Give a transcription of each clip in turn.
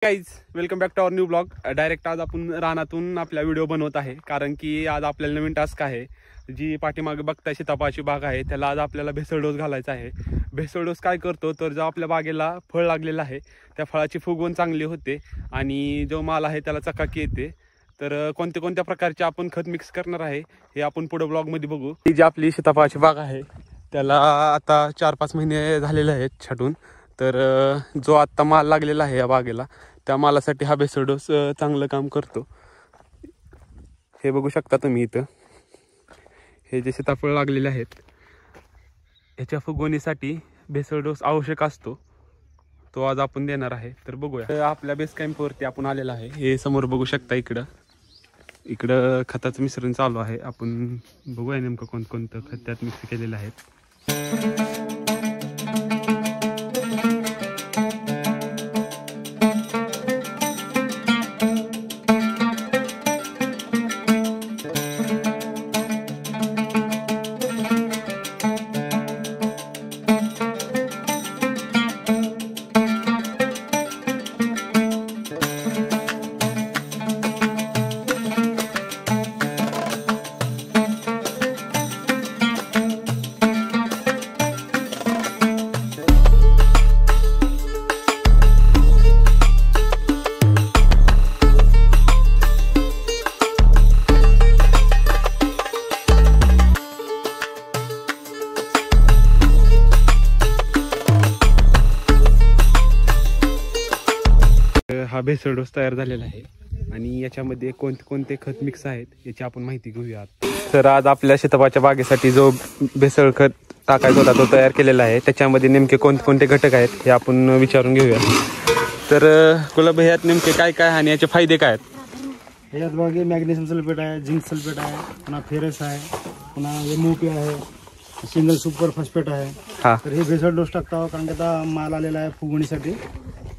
Guys welcome back to our new blog. Direct आज आपण रानातून आपला व्हिडिओ बनवत आहे, कारण की आज आपल्याला नवीन टास्क आहे। जी पाठीमागे बघताय सीताफळाची बाग आहे, त्याला आज आपल्याला भेसळ डोस घालायचा आहे। भेसळ डोस काय करतो तर जो आपल्या बागेला फळ लागलेला आहे त्या फळाची फुगवण चांगली होते आणि जो माल आहे त्याला चकाकी येते। तर कोणत्या कोणत्या प्रकारचे आपण खत मिक्स करणार आहे हे आपण पुढे ब्लॉगमध्ये बघू। ही जी आपली सीताफळाची बाग आहे त्याला आता 4-5 महिने झालेले आहेत छाटून। तर जो आत्ता माल लागलेला आहे या बागेला त्या मालासाठी हा भेसळ डोस चांगलं काम करतो। हे बघू शकता तुम्ही इथं हे जे सीताफळ लागलेले आहेत याच्या फुगवणीसाठी भेसळ डोस आवश्यक असतो, तो आज आपण देणार आहे। तर बघूया आपल्या बेस कॅम्पवरती आपण आलेला आहे। हे समोर बघू शकता इकडं खताचं मिश्रण चालू आहे। आपण बघूया नेमकं कोणकोणतं खत त्यात मिक्स केलेलं आहे। हा भेसळ डोस तयार झालेला आहे आणि याच्यामध्ये कोणते कोणते खत मिक्स आहेत याची आपण माहिती घेऊया। तर आज आपल्या सीताफळाच्या बागेसाठी जो भेसळ खत टाकायचा होता तो तयार केलेला आहे। त्याच्यामध्ये नेमके कोणते कोणते घटक आहेत हे आपण विचारून घेऊया। तर गुलाब ह्यात नेमके काय काय आणि याचे फायदे काय आहेत? यात बागे मॅग्नेशियम सल्फेट आहे, झिंक सल्फेट आहे, पुन्हा फेरस आहे, पुन्हा एमओपी आहे, सिंगल सुपर फॉस्फेट आहे। तर हे भेसळ डोस टाकतो कारण की आता माल आलेला आहे फुगवणीसाठी।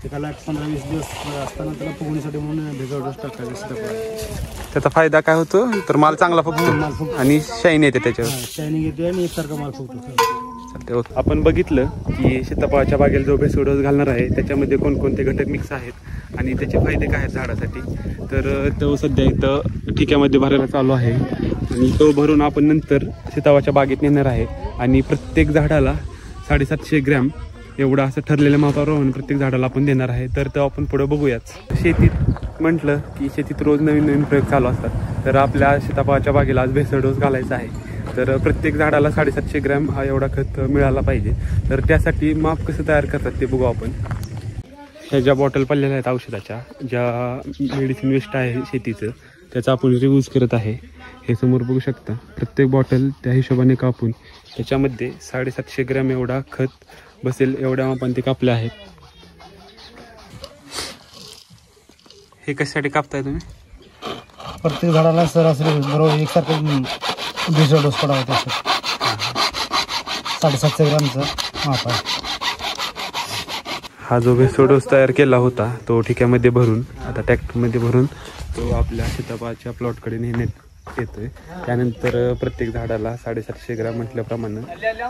त्याला 15-20 दिवस असताना त्याला फुगवणीसाठी म्हणून भेसळ डोस टाकायचा। त्याचा फायदा काय होतो तर माल चांगला फुगतो आणि शाईन येते, त्याच्यावर शायनिंग येते आणि एकसारखा माल फुगतो। आपण बघितलं की सीताफळाच्या बागेला जो भेसळ डोस घालणार आहे त्याच्यामध्ये कोणकोणते घटक मिक्स आहेत आणि त्याचे फायदे काय आहेत झाडासाठी। तर तो सध्या इथं ठिक्यामध्ये भरायला चालू आहे आणि तो भरून आपण नंतर सीताफळाच्या बागेत नेणार आहे आणि प्रत्येक झाडाला 750 ग्रॅम एवढं असं ठरलेल्या मापावर राहून प्रत्येक झाडाला आपण देणार आहे। तर तो आपण पुढे बघूयाच। शेतीत म्हटलं की शेतीत रोज नवीन नवीन प्रयोग चालू असतात। तर आपल्या सीताफळाच्या बागेला आज भेसळ डोस घालायचा आहे। तर प्रत्येक झाडाला 750 ग्रॅम हा एवढा खत मिळाला पाहिजे। तर त्यासाठी माप कसं तयार करतात ते बघू आपण। ह्या ज्या बॉटल पडलेल्या आहेत औषधाच्या, ज्या मेडिसिन वेस्ट आहे शेतीचं त्याचा आपण रियूज करत आहे। हे समोर बघू शकता प्रत्येक बॉटल त्या हिशोबाने कापून त्याच्यामध्ये 750 ग्रॅम एवढा खत बसेल एवढ्या आपण ते कापले आहेत। हे कशासाठी कापताय तुम्ही? प्रत्येक झाडाला सरासरी बरोबर एकसारखं भेसळ डोस पडावा त्याचा 750 ग्रॅमचा माप आहे। हा जो भेसळ डोस तयार केला होता तो ठिक्यामध्ये भरून आता ट्रॅक्टरमध्ये भरून तो आपल्या सीताफळाच्या प्लॉटकडे नेण्यात येतोय। त्यानंतर प्रत्येक झाडाला 750 ग्रॅम म्हटल्याप्रमाणे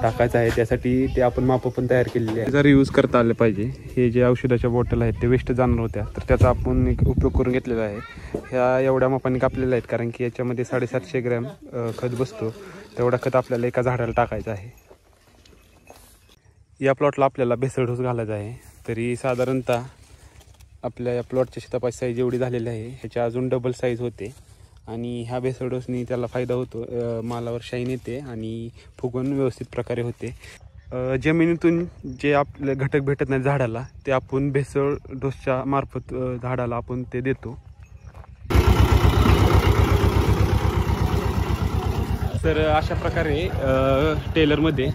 टाकायचं आहे। त्यासाठी ते आपण माप पण तयार केलेली आहे। जर यूज करता आले पाहिजे। हे जे औषधाच्या बॉटल आहेत ते वेस्ट जाणार होत्या तर त्याचा आपण एक उपयोग करून घेतलेला आहे। ह्या एवढ्या मापाने कापलेल्या आहेत कारण की याच्यामध्ये 750 ग्रॅम खत बसतो, तेवढा खत आपल्याला एका झाडाला टाकायचं आहे। या प्लॉटला आपल्याला भेसळ डोस घालायचा आहे। तरी साधारणतः आपल्या या प्लॉटच्या सीताफळाची साईज एवढी झालेली आहे, ह्याच्या अजून डबल साईज होते आणि ह्या भेसळ डोसनी त्याला फायदा होतो, मालावर शाईन येते आणि फुगवण व्यवस्थित प्रकारे होते। जमिनीतून जे आपले घटक भेटत नाही झाडाला ते आपण भेसळ डोसच्या मार्फत झाडाला आपण ते देतो। तर अशा प्रकारे टेलरमध्ये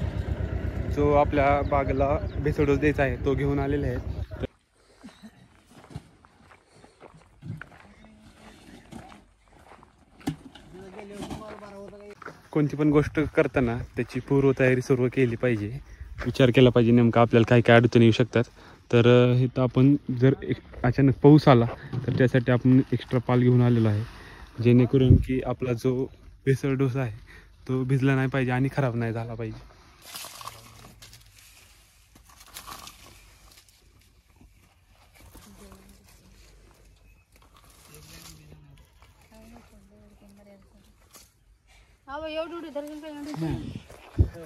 जो आपल्या बागेला भेसळ डोस द्यायचा आहे तो घेऊन आलेले आहेत। कोणती पण गोष्ट करताना त्याची पूर्वतयारी सर्व केली पाहिजे, विचार केला पाहिजे नेमका आपल्याला काय काय अडचणी येऊ शकतात। तर इथं आपण जर अचानक पाऊस आला तर त्यासाठी आपण एक्स्ट्रा पाल घेऊन आलेलो आहे, जेणेकरून की आपला जो भेसळ डोसा आहे तो भिजला नाही पाहिजे आणि खराब नाही झाला पाहिजे।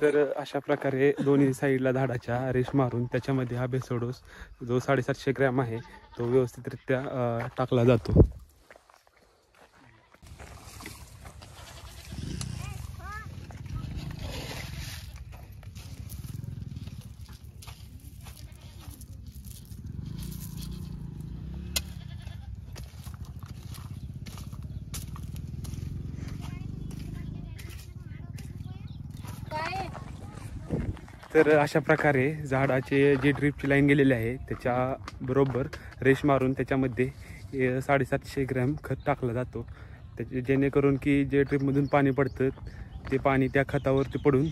तर अशा प्रकारे दोन्ही साईडला झाडाच्या रेश मारून त्याच्यामध्ये हा भेसळ डोस जो 750 ग्रॅम आहे तो व्यवस्थितरित्या टाकला जातो. तर अशा प्रकारे झाडाचे जे ड्रीपची लाईन गेलेली आहे त्याच्या बरोबर रेश मारून त्याच्यामध्ये 750 ग्रॅम खत टाकला जातो. त्याचे जेणेकरून की जे ड्रीपमधून पाणी पडतं ते पाणी त्या खतावरती पडून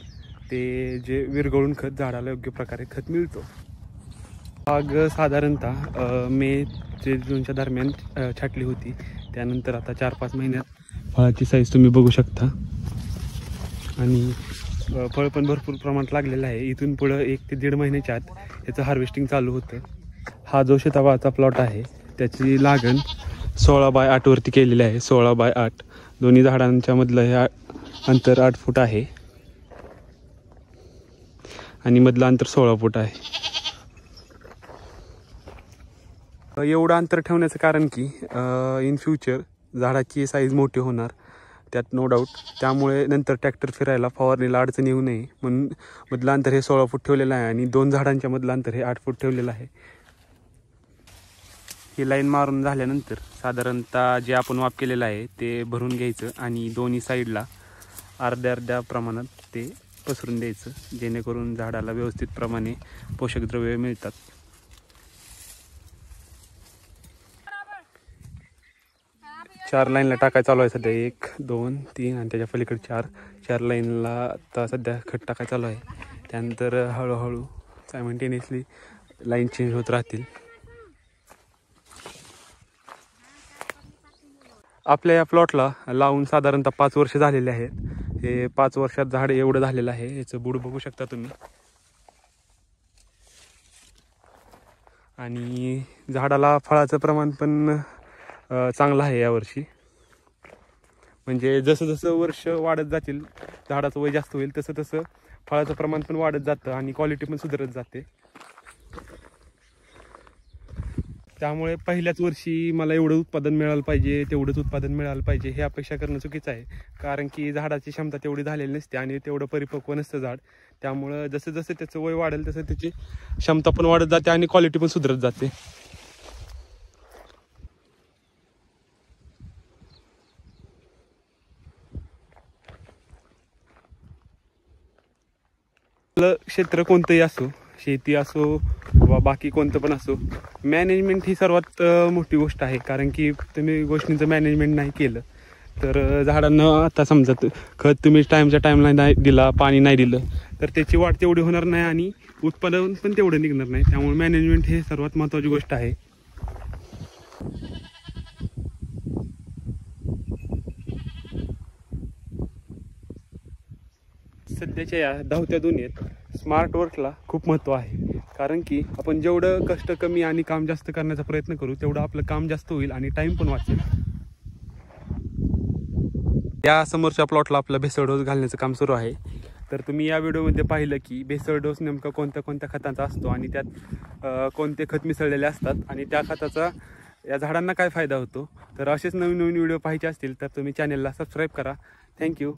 ते जे विरघळून खत झाडाला योग्य प्रकारे खत मिळतो. बाग साधारणतः मे ते जूनच्या दरम्यान छाटली होती. त्यानंतर आता 4-5 महिन्यात फळाची साईज तुम्ही बघू शकता आणि फळ पण भरपूर प्रमाणात लागलेलं आहे. इथून पुढं 1 ते 1.5 महिन्याच्या आत याचं हार्वेस्टिंग चालू होतं. हा जो सीताफळाचा प्लॉट आहे त्याची लागण 16x8 वरती केलेली आहे. 16x8 दोन्ही झाडांच्या मधलं हे अंतर 8 फूट आहे आणि मधलं अंतर 16 फूट आहे. एवढं अंतर ठेवण्याचं कारण की इन फ्युचर झाडाची साईज मोठी होणार त्यात नो डाऊट. त्यामुळे नंतर ट्रॅक्टर फिरायला फवारणीला अडचण येऊ नये म्हणून मधलं अंतर हे 16 फूट ठेवलेलं आहे आणि 2 झाडांच्या मधलं अंतर हे 8 फूट ठेवलेलं आहे. ही लाईन मारून झाल्यानंतर साधारणतः जे आपण वाप केलेलं आहे ते भरून घ्यायचं आणि दोन्ही साईडला अर्ध्या प्रमाणात ते पसरून द्यायचं जेणेकरून झाडाला व्यवस्थित प्रमाणे पोषक द्रव्ये मिळतात. चार लाईनला टाकायचं चालू आहे सध्या. 1, 2, 3 आणि त्याच्या पलीकडे 4 लाईनला आता सध्या खत टाकायचं चालू आहे. त्यानंतर हळूहळू सायमल्टेनियसली लाईन चेंज होत राहतील. आपल्या या प्लॉटला लावून साधारणतः 5 वर्ष झालेले आहेत. हे 5 वर्षात झाड एवढं झालेलं आहे. याचं बूड बघू शकता तुम्ही आणि झाडाला फळाचं प्रमाण पण चांगलं आहे यावर्षी. म्हणजे जसं जसं वर्ष वाढत जातील झाडाचं वय जास्त होईल तसं तसं फळाचं प्रमाण पण वाढत जातं आणि क्वालिटी पण सुधारत जाते. त्यामुळे पहिल्याच वर्षी मला एवढं उत्पादन मिळालं पाहिजे तेवढंच उत्पादन मिळालं पाहिजे हे अपेक्षा करणं चुकीचं आहे. कारण की झाडाची क्षमता तेवढी झालेली नसते आणि तेवढं परिपक्व नसतं झाड. त्यामुळं जसं जसं त्याचं वय वाढेल तसं त्याची क्षमता पण वाढत जाते आणि क्वालिटी पण सुधारत जाते. क्षेत्र कोणतंही असो, शेती असो किंवा बाकी कोणतं पण असो, मॅनेजमेंट ही सर्वात मोठी गोष्ट आहे. कारण की तुम्ही गोष्टींचं मॅनेजमेंट नाही केलं तर झाडांना आता समजा खत तुम्ही टाईमच्या टाईमला नाही दिला, पाणी नाही दिलं तर त्याची वाढ तेवढी होणार नाही आणि उत्पादन पण तेवढं निघणार नाही. त्यामुळे मॅनेजमेंट हे सर्वात महत्त्वाची गोष्ट आहे. सध्याच्या या धावत्या दुनियेत स्मार्ट वर्कला खूप महत्त्व आहे. कारण की आपण जेवढं कष्ट कमी आणि काम जास्त करण्याचा प्रयत्न करू तेवढं आपलं काम जास्त होईल आणि टाईम पण वाचेल. या समोरच्या प्लॉटला आपला भेसळ डोस घालण्याचं काम सुरू आहे. तर तुम्ही या व्हिडिओमध्ये पाहिलं की भेसळ डोस नेमका कोणत्या कोणत्या खतांचा असतो आणि त्यात कोणते खत मिसळलेले असतात आणि त्या खताचा या झाडांना काय फायदा होतो. तर असेच नवीन नवीन व्हिडिओ पाहायचे असतील तर तुम्ही चॅनलला सबस्क्राईब करा. थँक्यू.